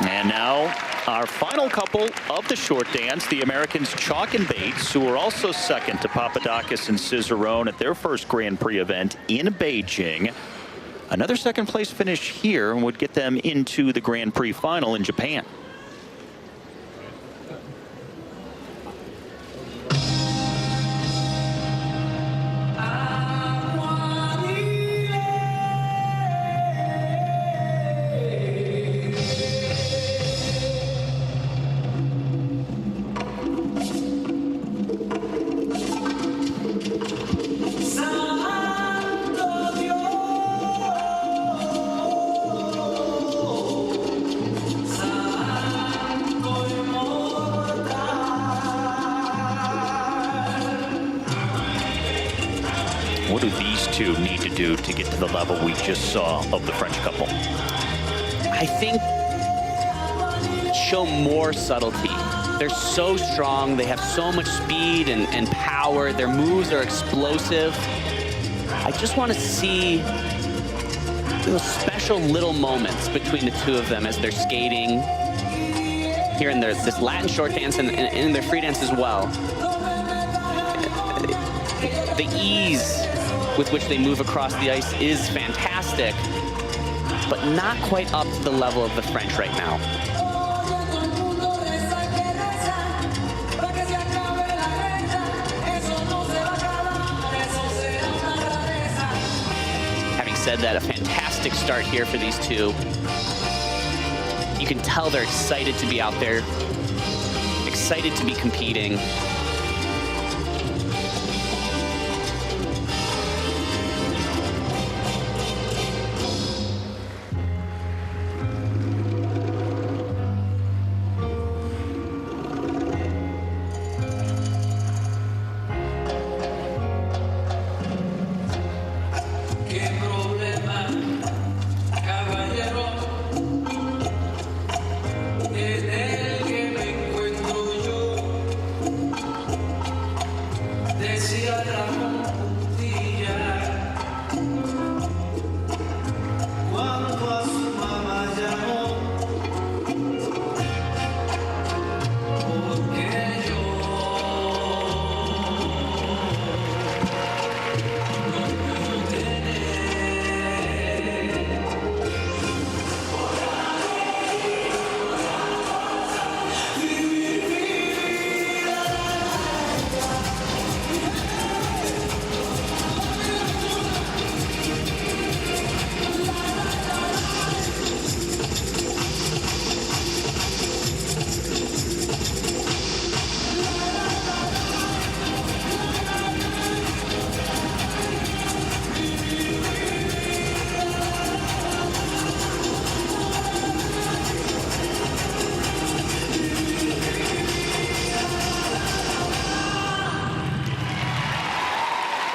And now our final couple of the short dance, the Americans CHOCK and BATES, who were also second to Papadakis and Cicerone at their first Grand Prix event in Beijing. Another second place finish here would get them into the Grand Prix final in Japan. What do these two need to do to get to the level we just saw of the French couple? I think show more subtlety. They're so strong. They have so much speed and power. Their moves are explosive. I just want to see those special little moments between the two of them as they're skating here in this Latin short dance and in their free dance as well. The ease with which they move across the ice is fantastic, but not quite up to the level of the French right now. Having said that, a fantastic start here for these two. You can tell they're excited to be out there, excited to be competing.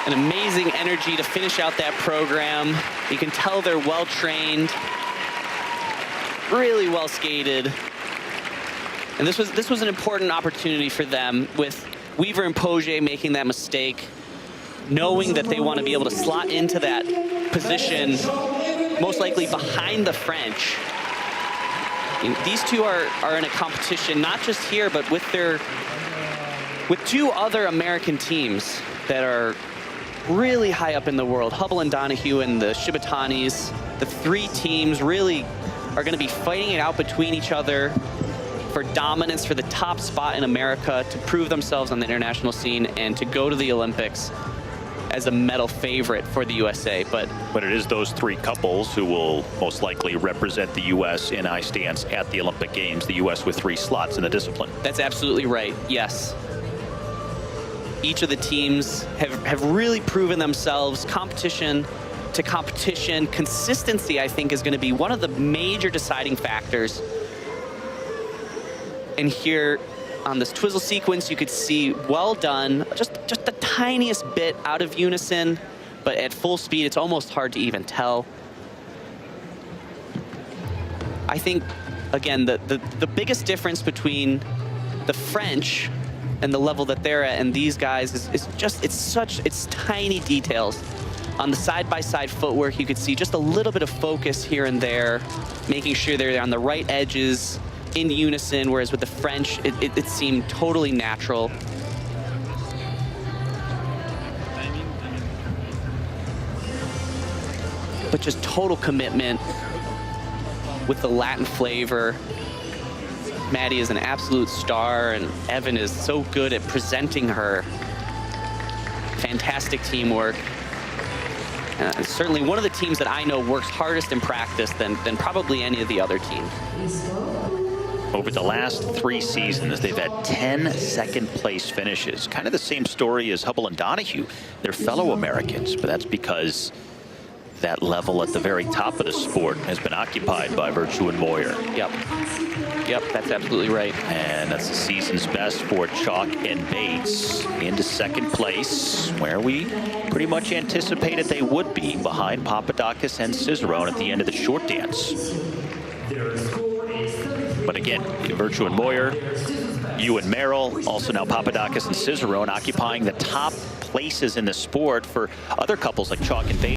An amazing energy to finish out that program. You can tell they're well trained, really well skated. And this was an important opportunity for them, with Weaver and Pogier making that mistake, knowing that they want to be able to slot into that position, most likely behind the French. And these two are in a competition, not just here, but with two other American teams that are really high up in the world. Hubble and Donahue and the Shibatanis. The three teams really are going to be fighting it out between each other for dominance, for the top spot in America, to prove themselves on the international scene and to go to the Olympics as a medal favorite for the USA. But it is those three couples who will most likely represent the U.S. in ice dance at the Olympic Games, the U.S. with 3 slots in the discipline. That's absolutely right, yes. Each of the teams have really proven themselves. Competition to competition, consistency, I think, is going to be one of the major deciding factors. And here on this twizzle sequence, you could see well done, just the tiniest bit out of unison, but at full speed, it's almost hard to even tell. I think, again, the biggest difference between the French and the level that they're at and these guys is just, it's tiny details. On the side-by-side footwork, you could see just a little bit of focus here and there. making sure they're on the right edges in unison, whereas with the French, it seemed totally natural. But just total commitment with the Latin flavor. Maddie is an absolute star, and Evan is so good at presenting her. Fantastic teamwork. Certainly one of the teams that I know works hardest in practice than probably any of the other teams. Over the last 3 seasons, they've had 10 second-place finishes. Kind of the same story as Hubble and Donahue. They're fellow Americans, but that's because that level at the very top of the sport has been occupied by Virtue and Moyer. Yep, that's absolutely right. And that's the season's best for CHOCK and BATES into second place, where we pretty much anticipated they would be, behind Papadakis and Cicerone at the end of the short dance. But again, Virtue and Moyer, you and Merrill, also now Papadakis and Cicerone occupying the top places in the sport for other couples like CHOCK and BATES.